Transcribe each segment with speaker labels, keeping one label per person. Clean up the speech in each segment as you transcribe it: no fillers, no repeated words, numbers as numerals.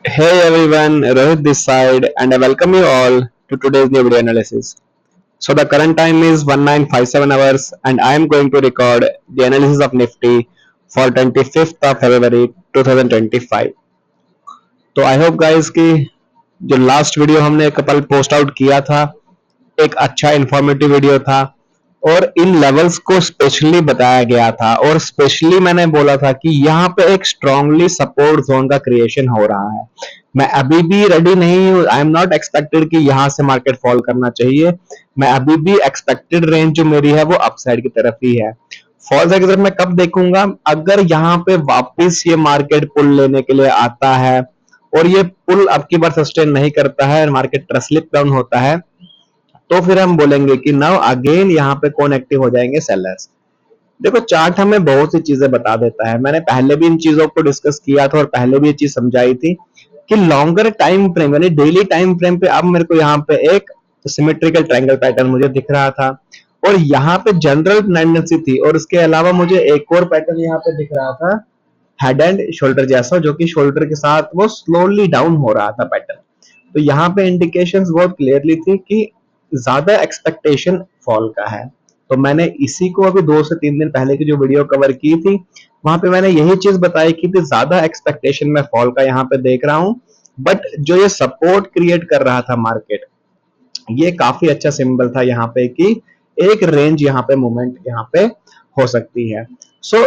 Speaker 1: Hey everyone, Rohit this side, and I welcome you all to today's new video analysis. So the current time is 1957 hours, and I am going to record the analysis of Nifty for 25th of February 2025. तो I hope guys कि जो last video हमने कल post out किया था एक अच्छा informative video था और इन लेवल्स को स्पेशली बताया गया था और स्पेशली मैंने बोला था कि यहाँ पे एक स्ट्रांगली सपोर्ट जोन का क्रिएशन हो रहा है। मैं अभी भी रेडी नहीं हूँ, आई एम नॉट एक्सपेक्टेड कि यहाँ से मार्केट फॉल करना चाहिए। मैं अभी भी एक्सपेक्टेड रेंज जो मेरी है वो अपसाइड की तरफ ही है। फॉल साइड की तरफ मैं कब देखूंगा? अगर यहाँ पे वापस ये मार्केट पुल लेने के लिए आता है और ये पुल अब की बार सस्टेन नहीं करता है, मार्केट स्लिप डाउन होता है, तो फिर हम बोलेंगे कि नाउ अगेन यहाँ पे कौन एक्टिव हो जाएंगे? सेलर्स। देखो चार्ट हमें बहुत सी चीजें बता देता है। मैंने पहले भी इन चीजों को डिस्कस किया था और पहले भी ये चीज समझाई थी कि लॉन्गर टाइम फ्रेम यानी डेली टाइम फ्रेम पे अब मेरे को यहाँ पे एक सिमेट्रिकल ट्रायंगल पैटर्न मुझे दिख रहा था और यहाँ पे जनरल टेंडेंसी थी और उसके अलावा मुझे एक और पैटर्न यहाँ पे दिख रहा था हेड एंड शोल्डर जैसा, जो कि शोल्डर के साथ वो स्लोली डाउन हो रहा था पैटर्न। तो यहाँ पे इंडिकेशंस बहुत क्लियरली थी कि ज्यादा एक्सपेक्टेशन फॉल का है। तो मैंने इसी को अभी 2 से 3 दिन पहले की जो वीडियो कवर की थी वहां पे मैंने यही चीज बताई कि ज्यादा एक्सपेक्टेशन में फॉल का यहाँ पे देख रहा हूँ। बट जो ये सपोर्ट क्रिएट कर रहा था मार्केट, ये काफी अच्छा सिंबल था यहाँ पे कि एक रेंज यहाँ पे मूवमेंट यहाँ पे हो सकती है।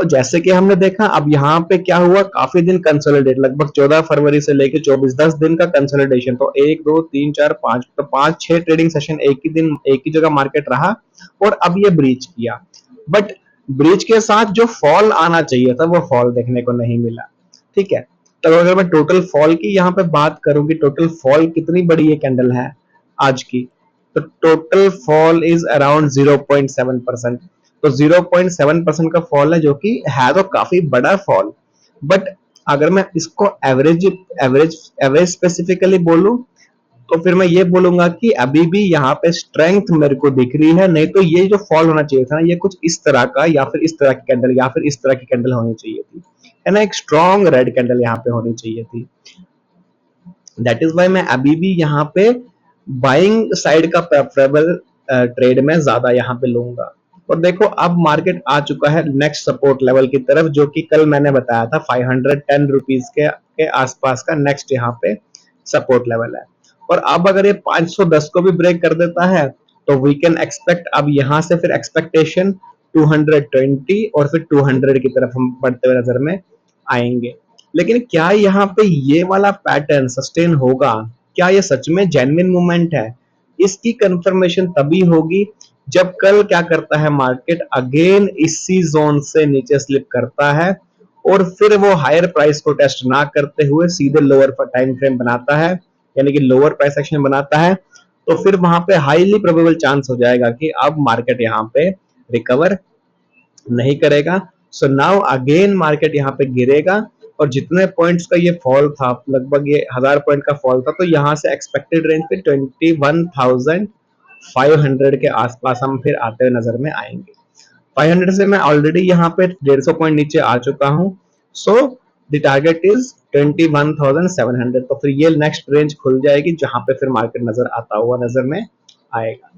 Speaker 1: जैसे कि हमने देखा अब यहाँ पे क्या हुआ, काफी दिन कंसोलिडेट, लगभग 14 फरवरी से लेके 24 10 दिन का कंसोलिडेशन। तो 1 2 3 4 5, तो 5 6 ट्रेडिंग सेशन एक ही दिन एक ही जगह मार्केट रहा और अब ये ब्रीच किया। बट ब्रीच के साथ जो फॉल आना चाहिए था वो फॉल देखने को नहीं मिला। ठीक है, तो अगर मैं टोटल फॉल की यहाँ पे बात करूं कि टोटल फॉल कितनी बड़ी ये कैंडल है आज की, तो टोटल फॉल इज अराउंड 0.7%। तो 0.7% का फॉल है, जो कि है तो काफी बड़ा फॉल। बट अगर मैं इसको एवरेज एवरेज एवरेज स्पेसिफिकली बोलूं तो फिर मैं ये बोलूंगा कि अभी भी यहाँ पे स्ट्रेंथ मेरे को दिख रही है। नहीं तो ये जो फॉल होना चाहिए था ना, ये कुछ इस तरह का या फिर इस तरह की कैंडल या फिर इस तरह की कैंडल होनी चाहिए थी, है ना, एक स्ट्रॉन्ग रेड कैंडल यहाँ पे होनी चाहिए थी। दैट इज वाई मैं अभी भी यहाँ पे बाइंग साइड का प्रेफरेबल ट्रेड में ज्यादा यहाँ पे लूंगा। और देखो अब मार्केट आ चुका है नेक्स्ट सपोर्ट लेवल की तरफ, जो कि कल मैंने बताया था 510 रुपीज के आसपास का नेक्स्ट यहाँ पे सपोर्ट लेवल है। और अब अगर ये 510 को भी ब्रेक कर देता है तो वी कैन एक्सपेक्ट अब यहाँ से फिर एक्सपेक्टेशन 220 और फिर 200 की तरफ हम बढ़ते हुए नजर में आएंगे। लेकिन क्या यहाँ पे ये वाला पैटर्न सस्टेन होगा? क्या ये सच में जेन्युइन मूवमेंट है? इसकी कंफर्मेशन तभी होगी जब कल क्या करता है मार्केट, अगेन इसी जोन से नीचे स्लिप करता है और फिर वो हायर प्राइस को टेस्ट ना करते हुए सीधे लोअर पर टाइम फ्रेम बनाता है, यानी कि लोअर प्राइस एक्शन बनाता है। तो फिर वहां पे हाईली प्रोबेबल चांस हो जाएगा कि अब मार्केट यहाँ पे रिकवर नहीं करेगा। सो नाउ अगेन मार्केट यहाँ पे गिरेगा और जितने पॉइंट्स का ये फॉल था, लगभग ये 1000 पॉइंट का फॉल था, तो यहाँ से एक्सपेक्टेड रेंज पे 21,500 के आसपास हम फिर आते हुए नजर में आएंगे। 500 से मैं ऑलरेडी यहाँ पे 150 पॉइंट नीचे आ चुका हूँ। So the target is 21,700। तो फिर ये नेक्स्ट रेंज खुल जाएगी जहां पे फिर मार्केट नजर आता हुआ नजर में आएगा।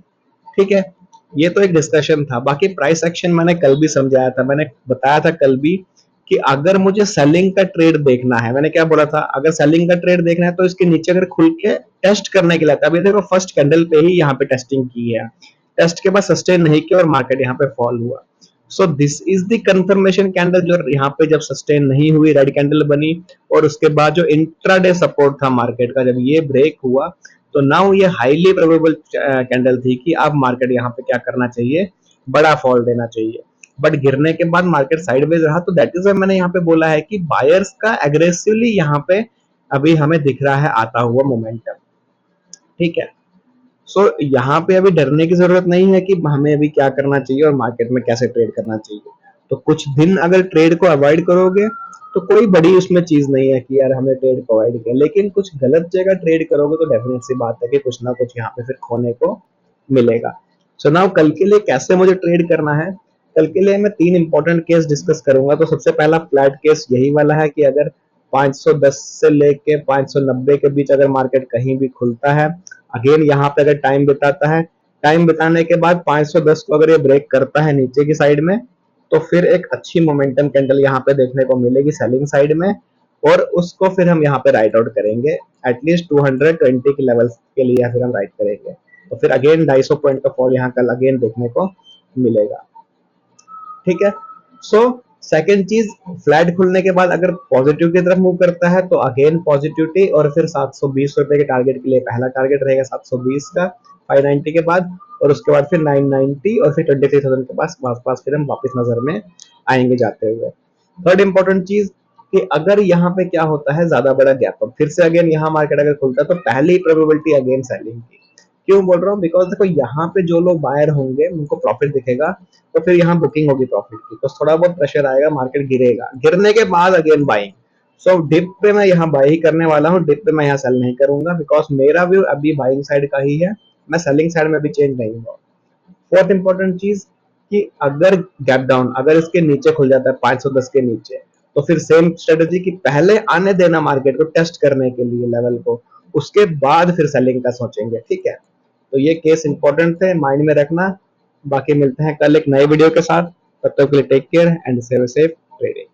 Speaker 1: ठीक है, ये तो एक डिस्कशन था। बाकी प्राइस एक्शन मैंने कल भी समझाया था, मैंने बताया था कल भी कि अगर मुझे सेलिंग का ट्रेड देखना है, मैंने क्या बोला था, अगर सेलिंग का ट्रेड देखना है तो इसके नीचे अगर खुल के टेस्ट करने के लिए, अभी देखो फर्स्ट कैंडल पे ही यहाँ पे टेस्टिंग की है, टेस्ट के बाद सस्टेन नहीं किया और मार्केट यहाँ पे फॉल हुआ। So this is the confirmation candle, जो यहाँ पे जब सस्टेन नहीं हुई रेड कैंडल बनी और उसके बाद जो इंट्राडे सपोर्ट था मार्केट का, जब ये ब्रेक हुआ तो नाउ ये हाईली प्रोबेबल कैंडल थी कि अब मार्केट यहाँ पे क्या करना चाहिए, बड़ा फॉल देना चाहिए। बट गिरने के बाद मार्केट साइडवेज रहा, तो दैट इज वाई मैंने यहाँ पे बोला है कि बायर्स का एग्रेसिवली यहाँ पे अभी हमें दिख रहा है आता हुआ मोमेंटम। ठीक है, यहाँ पे अभी डरने की जरूरत नहीं है कि हमें अभी क्या करना चाहिए और मार्केट में कैसे ट्रेड करना चाहिए। तो कुछ दिन अगर ट्रेड को अवॉइड करोगे तो कोई बड़ी उसमें चीज नहीं है कि यार हमने ट्रेड को अवॉइड किया, लेकिन कुछ गलत जगह ट्रेड करोगे तो डेफिनेट सी बात है कि कुछ ना कुछ यहाँ पे फिर खोने को मिलेगा। नाउ कल के लिए कैसे मुझे ट्रेड करना है, कल के लिए मैं 3 इंपॉर्टेंट केस डिस्कस करूंगा। तो सबसे पहला फ्लैट केस यही वाला है कि अगर 510 से लेके 590 के बीच अगर मार्केट कहीं भी खुलता है, अगेन यहाँ पे अगर टाइम बिताता है, टाइम बिताने के बाद 510 को अगर ये ब्रेक करता है नीचे की साइड में, तो फिर एक अच्छी मोमेंटम कैंडल यहाँ पे देखने को मिलेगी सेलिंग साइड में, और उसको फिर हम यहाँ पे राइट आउट करेंगे एटलीस्ट 220 के लेवल के लिए फिर हम राइट करेंगे। तो फिर अगेन 250 पॉइंट का फॉल यहाँ कल अगेन देखने को मिलेगा। ठीक है। सो सेकेंड चीज, फ्लैट खुलने के बाद अगर पॉजिटिव की तरफ मूव करता है तो अगेन पॉजिटिविटी, और फिर 720 रुपए के टारगेट के लिए पहला टारगेट रहेगा 720 का 590 के बाद, और उसके बाद फिर 990 और फिर 23,000 के पास फिर हम वापस नजर में आएंगे जाते हुए। थर्ड इंपॉर्टेंट चीज कि अगर यहाँ पे क्या होता है ज्यादा बड़ा गैप अप, फिर से अगेन यहाँ मार्केट अगर खुलता है तो पहली प्रोबेबिलिटी अगेन सेलिंग की। क्यों बोल रहा हूँ? बिकॉज देखो यहाँ पे जो लोग बायर होंगे उनको प्रॉफिट दिखेगा, तो फिर यहाँ बुकिंग होगी प्रॉफिट की, तो थोड़ा बहुत प्रेशर आएगा, मार्केट गिरेगा, गिरने के बाद अगेन बाइंग। सो डिप पे मैं यहाँ बाई करने वाला हूँ, डिप पे मैं यहाँ सेल नहीं करूंगा, बिकॉज मेरा व्यू अभी बाइंग साइड का ही है, मैं सेलिंग साइड में भी चेंज नहीं हुआ। फोर्थ इंपॉर्टेंट चीज कि अगर गैप डाउन अगर इसके नीचे खुल जाता है 510 के नीचे, तो फिर सेम स्ट्रेटेजी कि पहले आने देना मार्केट को टेस्ट करने के लिए लेवल को, उसके बाद फिर सेलिंग का सोचेंगे। ठीक है, तो ये केस इंपॉर्टेंट है, माइंड में रखना। बाकी मिलते हैं कल एक नए वीडियो के साथ, तब तक के लिए take care and save trading.